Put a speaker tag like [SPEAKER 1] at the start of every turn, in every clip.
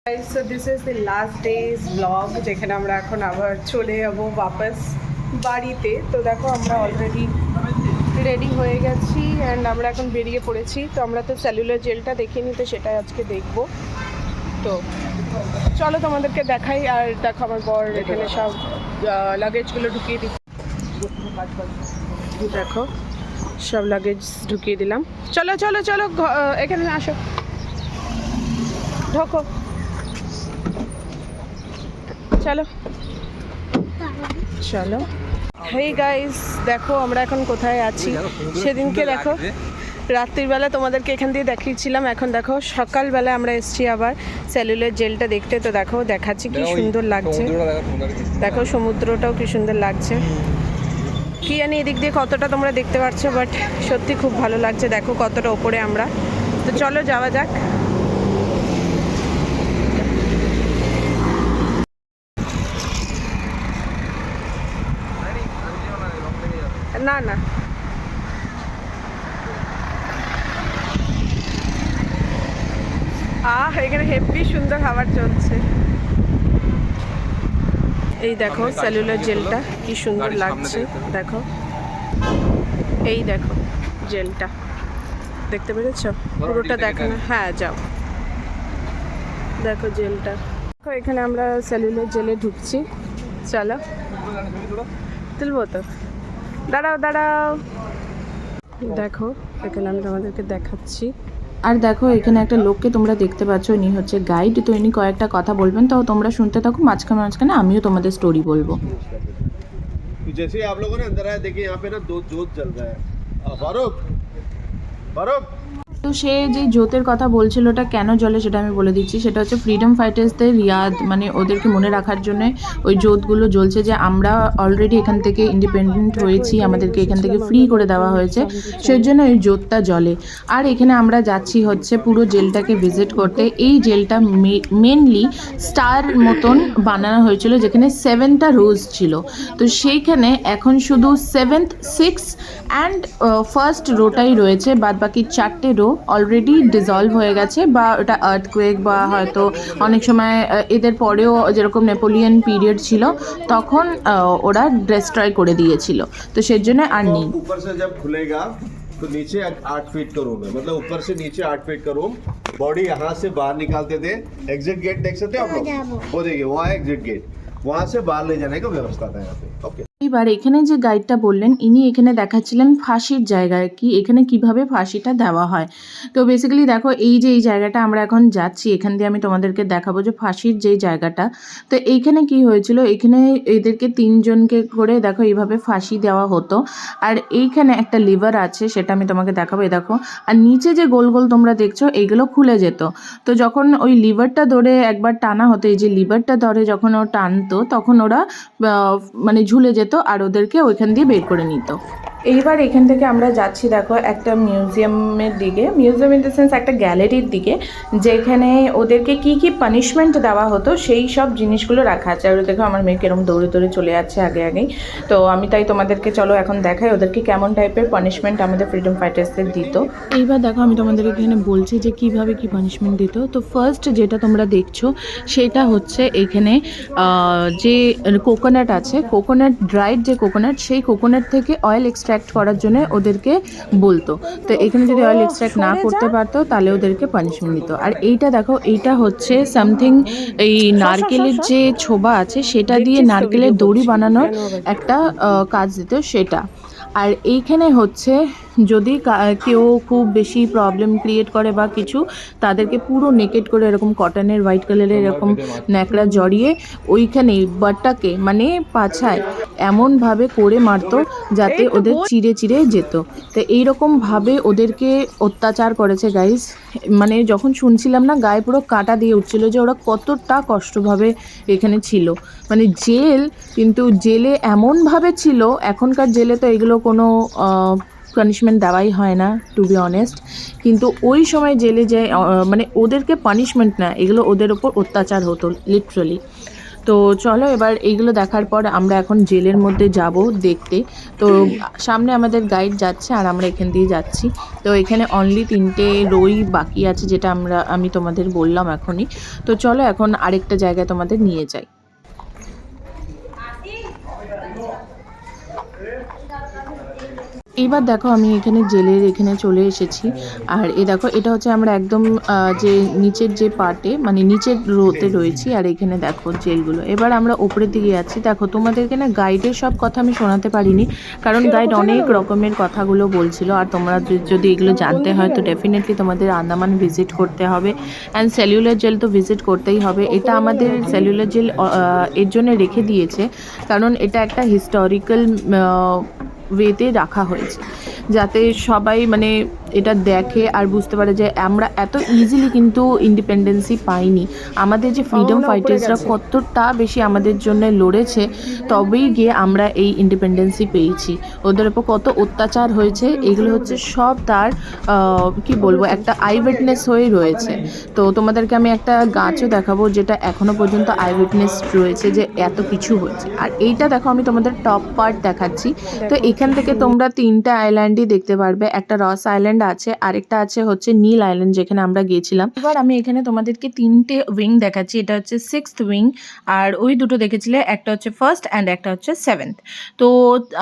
[SPEAKER 1] So this is the last day's vlog যেখানে আমরা এখন আবার চলে যাব বাপাস বাড়িতে। তো দেখো আমরা অলরেডি রেডি হয়ে গেছি অ্যান্ড আমরা এখন বেরিয়ে পড়েছি। তো আমরা তো সেলুলার জেলটা দেখিনি, তো সেটাই আজকে দেখব। তো চলো তোমাদেরকে দেখাই। আর দেখো আমার বর এখানে সব লাগেজগুলো ঢুকিয়ে দিচ্ছি। দেখো সব লাগেজ ঢুকিয়ে দিলাম। চলো চলো চলো এখানে আসো, ঢোকো, চলো চলো। হেই গাইস, দেখো আমরা এখন কোথায় আছি। সেদিনকে দেখো রাত্রিবেলা তোমাদেরকে এখান দিয়ে দেখিয়েছিলাম, এখন দেখো সকালবেলা আমরা এসেছি আবার সেলুলার জেলটা দেখতে। তো দেখো দেখাচ্ছি কি সুন্দর লাগছে, দেখো সমুদ্রটাও কি সুন্দর লাগছে। কি জানি এদিক দিয়ে কতটা তোমরা দেখতে পাচ্ছ, বাট সত্যি খুব ভালো লাগছে। দেখো কতটা ওপরে আমরা। তো চলো যাওয়া যাক। না না এখানে হেভি সুন্দর খাবার চলছে। এই দেখো সেলুলার জেলটা কি সুন্দর লাগছে, দেখো এই দেখো জেলটা দেখতে পেরেছো, পুরোটা দেখো না। হ্যাঁ যাও, দেখো জেলটা। দেখো এখানে আমরা সেলুলার জেলে ঢুকছি। চলো তুলবো তো, দাঁড়াও দাঁড়াও। দেখো এখানে আমি তোমাদেরকে দেখাচ্ছি।
[SPEAKER 2] আর দেখো এখানে একটা লোককে তোমরা দেখতে পাচ্ছ, ইনি হচ্ছে গাইড। তো ইনি কয়েকটা কথা বলবেন, তো তোমরা শুনতে থাকো। মাঝখানে মাঝখানে আমিও তোমাদের স্টোরি বলবো।
[SPEAKER 3] जैसे ही आप लोगों ने अंदर आया, देखिए यहाँ पे ना दो जोत जल रहा है। फारूक फारूक
[SPEAKER 2] তো সে যে জোতের কথা বলছিল ওটা কেন জ্বলে সেটা আমি বলে দিচ্ছি। সেটা হচ্ছে ফ্রিডম ফাইটার্সদের ইয়াদ, মানে ওদেরকে মনে রাখার জন্য ওই জোতগুলো জ্বলছে, যে আমরা অলরেডি এখান থেকে ইন্ডিপেন্ডেন্ট হয়েছি, আমাদেরকে এখান থেকে ফ্রি করে দেওয়া হয়েছে, সেই জন্য ওই জোতটা জ্বলে। আর এখানে আমরা যাচ্ছি হচ্ছে পুরো জেলটাকে ভিজিট করতে। এই জেলটা মেনলি স্টার মতন বানানো হয়েছিল, যেখানে 7টা রোজ ছিল। তো সেইখানে এখন শুধু 7th 6th অ্যান্ড ফার্স্ট রোটাই রয়েছে, বাদ বাকি 4টে রো অলরেডি ডিজলভ হয়ে গেছে, বা ওটা আর্থকুয়েক বা হয়তো অনেক সময় এদের পরেও যেরকম নেপোলিয়ন পিরিয়ড ছিল তখন ওরা ডিস্ট্রয় করে দিয়েছিল, তো সেই জন্য আর নেই।
[SPEAKER 3] ऊपर से जब खुलेगा तो नीचे 8 फीट का रूम है, मतलब ऊपर से नीचे 8 फीट का रूम। बॉडी यहाँ से बाहर निकालते थे। एग्जिट गेट देख सकते हो आप लोग, वो देखिए वहाँ एग्जिट गेट, वहाँ से बाहर ले जाने का व्यवस्था था यहाँ पे। ओके,
[SPEAKER 2] এবার এখানে যে গাইডটা বললেন ইনি এখানে দেখাচ্ছিলেন ফাঁসির জায়গায়, কি এখানে কিভাবে ফাঁসিটা দেওয়া হয়। তো বেসিক্যালি দেখো এই যে এই জায়গাটা আমরা এখন যাচ্ছি, এখান দিয়ে আমি তোমাদেরকে দেখাবো যে ফাঁসির যেই জায়গাটা। তো এইখানে কি হয়েছিল, এখানে এদেরকে 3জনকে করে দেখো এইভাবে ফাঁসি দেওয়া হতো। আর এইখানে একটা লিভার আছে, সেটা আমি তোমাকে দেখাবো। এই দেখো, আর নিচে যে গোল গোল তোমরা দেখছো এইগুলো খুলে যেত। তো যখন ওই লিভারটা ধরে একবার টানা হতো, এই যে লিভারটা ধরে যখন ও টানতো তখন ওরা মানে ঝুলে যেত আর ওদেরকে ওইখান দিয়ে বের করে নিত। এইবার এখান থেকে আমরা যাচ্ছি দেখো একটা মিউজিয়ামের দিকে, মিউজিয়াম ইন দ্য সেন্স একটা গ্যালারির দিকে, যেখানে ওদেরকে কি কি পানিশমেন্ট দেওয়া হতো সেই সব জিনিসগুলো রাখা আছে। আর দেখো আমার মেয়ে কেরম দৌড়ে দৌড়ে চলে যাচ্ছে আগে আগেই। তো আমি তাই তোমাদেরকে চলো এখন দেখাই ওদেরকে কেমন টাইপের পানিশমেন্ট আমাদের ফ্রিডম ফাইটার্সদের দিত। এইবার দেখো আমি তোমাদের এখানে বলছি যে কিভাবে কি পানিশমেন্ট দিত। তো ফার্স্ট যেটা তোমরা দেখছো সেটা হচ্ছে এখানে যে কোকোনাট আছে, কোকোনাট ড্রাইড যে কোকোনাট, সেই কোকোনাট থেকে অয়েল এক্সট্রাক্ট করার জন্য ওদেরকে বলতো। তো এখানে যদি অয়েল এক্সট্রাক্ট না করতে পারতো তাহলে ওদেরকে পানিশমেন্ট দিত। আর এইটা দেখো, এইটা হচ্ছে সামথিং এই নারকেলের যে ছোবা আছে সেটা দিয়ে নারকেলের দড়ি বানানোর একটা কাজ দিত সেটা। আর এইখানে হচ্ছে যদি কেউ খুব বেশি প্রবলেম ক্রিয়েট করে বা কিছু, তাদেরকে পুরো নেকেড করে এরকম কটনের হোয়াইট কালারের এরকম ন্যাকড়া জড়িয়ে ওইখানে বাটটাকে মানে পাছায় এমনভাবে করে মারতো যাতে ওদের চিড়ে চিড়ে যেত। তো এইরকমভাবে ওদেরকে অত্যাচার করেছে গাইস। মানে যখন শুনছিলাম না গায়ে পুরো কাঁটা দিয়ে উঠছিল যে ওরা কতটা কষ্টভাবে এখানে ছিল। মানে জেল, কিন্তু জেলে এমনভাবে ছিল, এখনকার জেলে তো এগুলো কোনো পানিশমেন্ট দেওয়াই হয় না টু বি অনেস্ট, কিন্তু ওই সময় জেলে যে মানে ওদেরকে পানিশমেন্ট না, এগুলো ওদের ওপর অত্যাচার হতো লিটারালি। তো চলো এবার এইগুলো দেখার পর আমরা এখন জেলের মধ্যে যাব দেখতে। তো সামনে আমাদের গাইড যাচ্ছে আর আমরা এখান দিয়ে যাচ্ছি। তো এখানে অনলি 3টে রোই বাকি আছে, যেটা আমি তোমাদের বললাম এখনই। তো চলো এখন আরেকটা জায়গায় তোমাদের নিয়ে যাই। এবার দেখো আমি এখানে জেলের এখানে চলে এসেছি। আর দেখো এটা হচ্ছে আমরা একদম যে নিচের যে পার্টে মানে নিচের রোতে রয়েছি। আর এখানে দেখো জেলগুলো। এবার আমরা ওপরের দিকে যাচ্ছি। দেখো তোমাদের এখানে গাইডের সব কথা আমি শোনাতে পারিনি, কারণ গাইড অনেক রকমের কথাগুলো বলছিল। আর তোমরা যদি এগুলো জানতে হয় তো ডেফিনেটলি তোমাদের আন্দামান ভিজিট করতে হবে। অ্যান্ড সেলুলার জেল তো ভিজিট করতেই হবে। এটা আমাদের সেলুলার জেল এর জন্য রেখে দিয়েছে, কারণ এটা একটা হিস্টোরিক্যাল ওয়েতে রাখা হয়েছে, যাতে সবাই মানে এটা দেখে আর বুঝতে পারে যে আমরা এত ইজিলি কিন্তু ইন্ডিপেন্ডেন্সি পাইনি। আমাদের যে ফ্রিডম ফাইটার্সরা কতটা বেশি আমাদের জন্য লড়েছে, তবেই গিয়ে আমরা এই ইন্ডিপেন্ডেন্সি পেয়েছি। ওদের উপর কত অত্যাচার হয়েছে, এগুলো হচ্ছে সব তার কি বলবো একটা আই উইটনেস হয়ে রয়েছে। তো তোমাদেরকে আমি একটা গাছও দেখাবো, যেটা এখনো পর্যন্ত আই উইটনেস রয়েছে যে এত কিছু হয়েছে। আর এইটা দেখো আমি তোমাদের টপ পার্ট দেখাচ্ছি। তো এখান থেকে তোমরা 3টে আইল্যান্ডই দেখতে পারবে। একটা রস আইল্যান্ড আছে, আরেকটা আছে হচ্ছে নীল আইল্যান্ড, যেখানে আমরা গিয়েছিলাম। এবার আমি এখানে তোমাদেরকে 3টে উইং দেখাচ্ছি। এটা হচ্ছে 6th উইং, আর ওই দুটো দেখেছিলে, একটা হচ্ছে 1st অ্যান্ড একটা হচ্ছে 7th। তো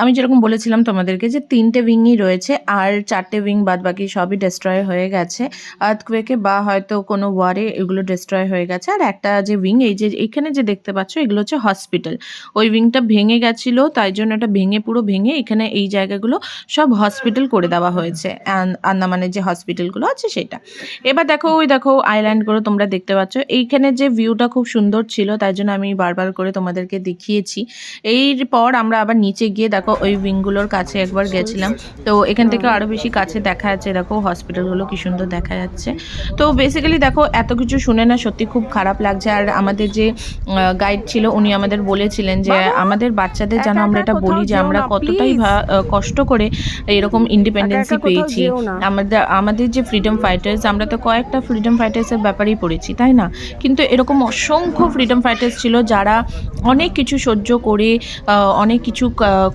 [SPEAKER 2] আমি যেরকম বলেছিলাম তোমাদেরকে যে 3টে উইংই রয়েছে, আর 4টে উইং বাদ বাকি সবই ডিস্ট্রয় হয়ে গেছে আর্থকুয়েকে বা হয়তো কোনো ওয়ারে এগুলো ডিস্ট্রয় হয়ে গেছে। আর একটা যে উইং এই যে এখানে যে দেখতে পাচ্ছ, এগুলো হচ্ছে হসপিটাল। ওই উইংটা ভেঙে গেছিলো, তাই জন্য এটা পুরো ভেঙে এখানে এই জায়গাগুলো সব হসপিটাল করে দেওয়া হয়েছে, আন্দামানের যে হসপিটালগুলো আছে সেটা। এবার দেখো ওই দেখো আইল্যান্ডগুলো তোমরা দেখতে পাচ্ছ। এইখানে যে ভিউটা খুব সুন্দর ছিল, তাই জন্য আমি বারবার করে তোমাদেরকে দেখিয়েছি। এরপর আমরা আবার নিচে গিয়ে দেখো ওই উইংগুলোর কাছে একবার গেছিলাম। তো এখান থেকে আরও বেশি কাছে দেখা যাচ্ছে, দেখো হসপিটালগুলো কি সুন্দর দেখা যাচ্ছে। তো বেসিক্যালি দেখো এত কিছু শুনে না সত্যি খুব খারাপ লাগছে। আর আমাদের যে গাইড ছিল উনি আমাদের বলেছিলেন যে আমাদের বাচ্চাদের যেন আমরা এটা বলি যে আমরা কতটাই কষ্ট করে এরকম ইন্ডিপেন্ডেন্সি পেয়েছি। আমাদের যে ফ্রিডম ফাইটার্স, আমরা তো কয়েকটা ফ্রিডম ফাইটার্সের ব্যাপারেই পড়েছি, তাই না? কিন্তু এরকম অসংখ্য ফ্রিডম ফাইটার্স ছিল যারা অনেক কিছু সহ্য করে অনেক কিছু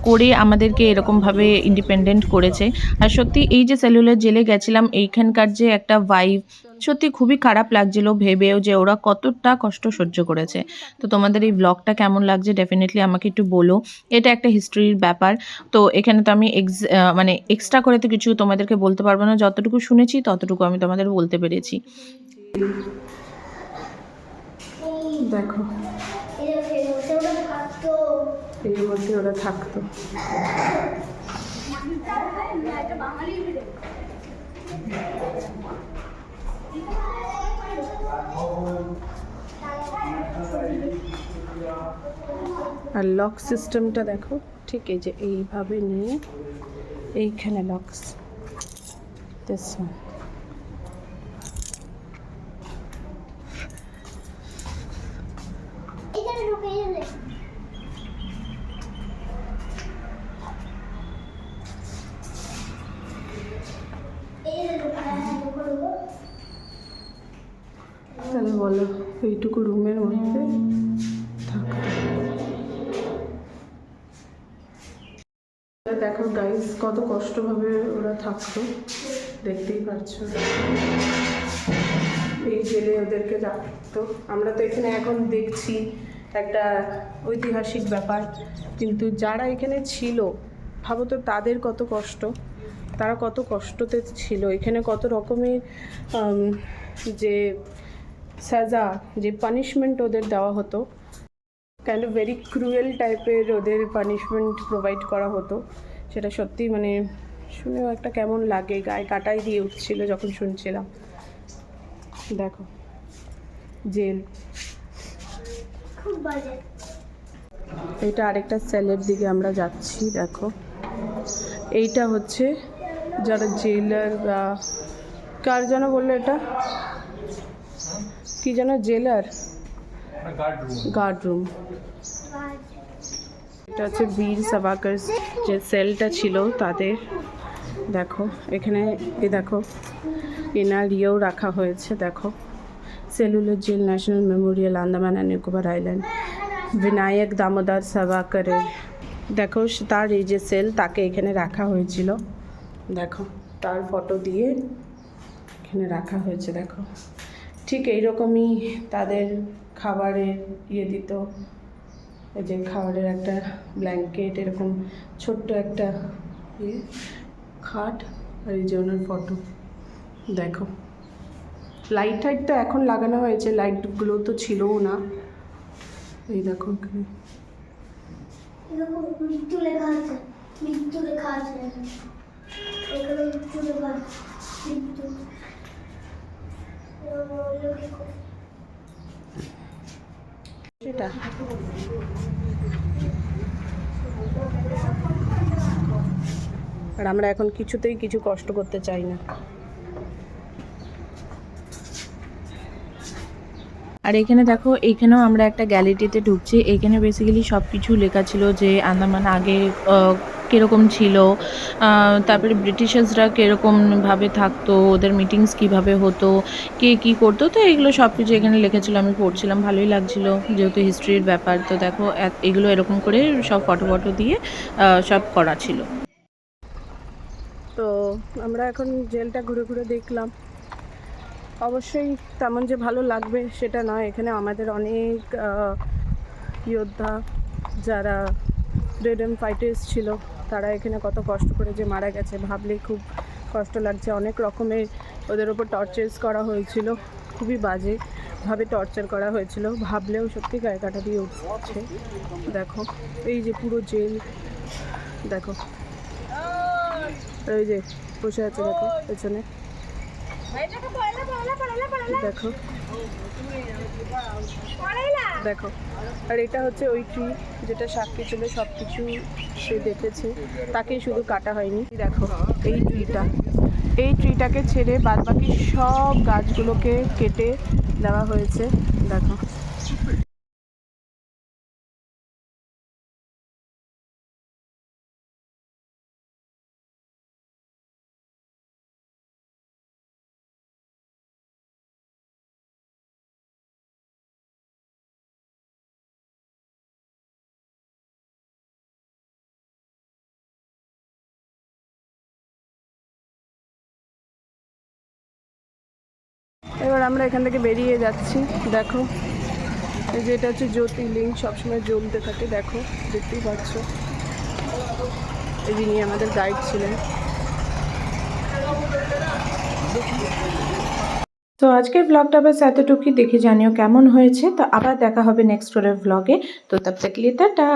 [SPEAKER 2] করে আমাদেরকে এরকমভাবে ইন্ডিপেন্ডেন্ট করেছে। আর সত্যি এই যে সেলুলার জেলে গেছিলাম, এইখানকার যে একটা ভাইব সত্যি খুবই খারাপ লাগছিল ভেবেও যে ওরা কতটা কষ্ট সহ্য করেছে। তো তোমাদের এই ব্লগটা কেমন লাগছে ডেফিনেটলি আমাকে একটু বলো। এটা একটা হিস্ট্রির ব্যাপার, তো এখানে তো আমি মানে এক্সট্রা করে তো কিছু তোমাদেরকে বলতে পারবো না। যতটুকু শুনেছি ততটুকু আমি তোমাদের বলতে পেরেছি।
[SPEAKER 1] দেখো এর মধ্যে ওরা থাকতো। আর লক সিস্টেমটা দেখো, ঠিক এই যে এইভাবে নিয়ে এইখানে লকস দিস ওয়ান। তাহলে বলো এইটুকু রুমের মধ্যে থাকতো। দেখো গাইস কত কষ্টভাবে ওরা থাকতো, দেখতেই পাচ্ছ। এই জেলে ওদেরকে রাখতো। আমরা তো এখানে এখন দেখছি একটা ঐতিহাসিক ব্যাপার, কিন্তু যারা এখানে ছিল ভাবো তো তাদের কত কষ্ট, তারা কত কষ্টতে ছিল। এখানে কত রকমের যে সাজা, যে পানিশমেন্ট ওদের দেওয়া হতো, কাইন্ড অফ ভেরি ক্রুয়েল টাইপের ওদের পানিশমেন্ট প্রোভাইড করা হতো। সেটা সত্যি মানে শুনেও একটা কেমন লাগে, গায়ে কাটাই দিয়ে উঠছিল যখন শুনছিলাম। দেখো জেল, এইটা আরেকটা সেলের দিকে আমরা যাচ্ছি। দেখো এইটা হচ্ছে যারা জেলার বা কার যেন বললো, এটা কি যেন, জেলার গার্ড রুম। এটা হচ্ছে বীর সাভারকর যে সেলটা ছিল তাদের। দেখো এখানে দেখো এনার ইয়েও রাখা হয়েছে। দেখো cellular jail, national memorial, Andaman and Nicobar island. Vinayak Damodar সভাকরের। দেখো তার এই যে সেল, তাকে এখানে রাখা হয়েছিল, দেখো তার ফটো দিয়ে এখানে রাখা হয়েছে। দেখো ঠিক এইরকমই তাদের খাবারের ইয়ে দিত, এই যে খাবারের একটা ব্ল্যাঙ্কেট, এরকম ছোট্ট একটা ইয়ে খাট, আর এই যে ওনার ফটো। দেখো লাইট টাইট তো এখন লাগানো হয়েছে, লাইটগুলো তো ছিলও না। এই দেখো এখানে
[SPEAKER 4] মৃত্যু লেখা আছে, মৃত্যু লেখা আছে এখানে, মৃত্যু লেখা আছে, মৃত্যু।
[SPEAKER 1] সেটা আর আমরা এখন কিছুতেই কিছু কষ্ট করতে চাই না।
[SPEAKER 2] আর এখানে দেখো, এইখানেও আমরা একটা গ্যালারিতে ঢুকছি। এখানে বেসিক্যালি সব কিছু লেখা ছিল যে আন্দামান আগে কীরকম ছিল, তারপরে ব্রিটিশার্সরা কীরকমভাবে থাকতো, ওদের মিটিংস কিভাবে হতো, কে কী করতো, তো এগুলো সব কিছু এখানে লেখা ছিল। আমি পড়ছিলাম, ভালোই লাগছিল যেহেতু হিস্ট্রির ব্যাপার। তো দেখো এগুলো এরকম করে সব ফটো দিয়ে সব করা ছিল।
[SPEAKER 1] তো আমরা এখন জেলটা ঘুরে ঘুরে দেখলাম। অবশ্যই তেমন যে ভালো লাগবে সেটা নয়, এখানে আমাদের অনেক যোদ্ধা যারা ফ্রিডম ফাইটার্স ছিল, তারা এখানে কত কষ্ট করে যে মারা গেছে ভাবলেই খুব কষ্ট লাগছে। অনেক রকমের ওদের ওপর টর্চার্স করা হয়েছিল, খুবই বাজেভাবে টর্চার করা হয়েছিল, ভাবলেও সত্যি গায়ে কাটা দিয়ে উঠছে। দেখো এই যে পুরো জেল, দেখো এই যে বসে আছে, দেখো পেছনে, দেখো দেখো। আর এটা হচ্ছে ওই ট্রি যেটা সাক্ষী ছিল, সব কিছু সে দেখেছে, তাকেই শুধু কাটা হয়নি। দেখো এই ট্রিটাকে ছেড়ে বাদবাকি সব গাছগুলোকে কেটে দেওয়া হয়েছে। দেখো এবার আমরা এখান থেকে বেরিয়ে যাচ্ছি। দেখো এই যে এটা হচ্ছে জ্যোতির্লিঙ্গ, সবসময় জ্বলতে থাকে, দেখো দেখতেই পাচ্ছ। এই যিনি আমাদের গাইড ছিলেন।
[SPEAKER 2] তো আজকের ব্লগটা বাস এতটুকুই, দেখে জানিও কেমন হয়েছে। তো আবার দেখা হবে নেক্সট ব্লগে। তো তব তক লিয়ে টাটা।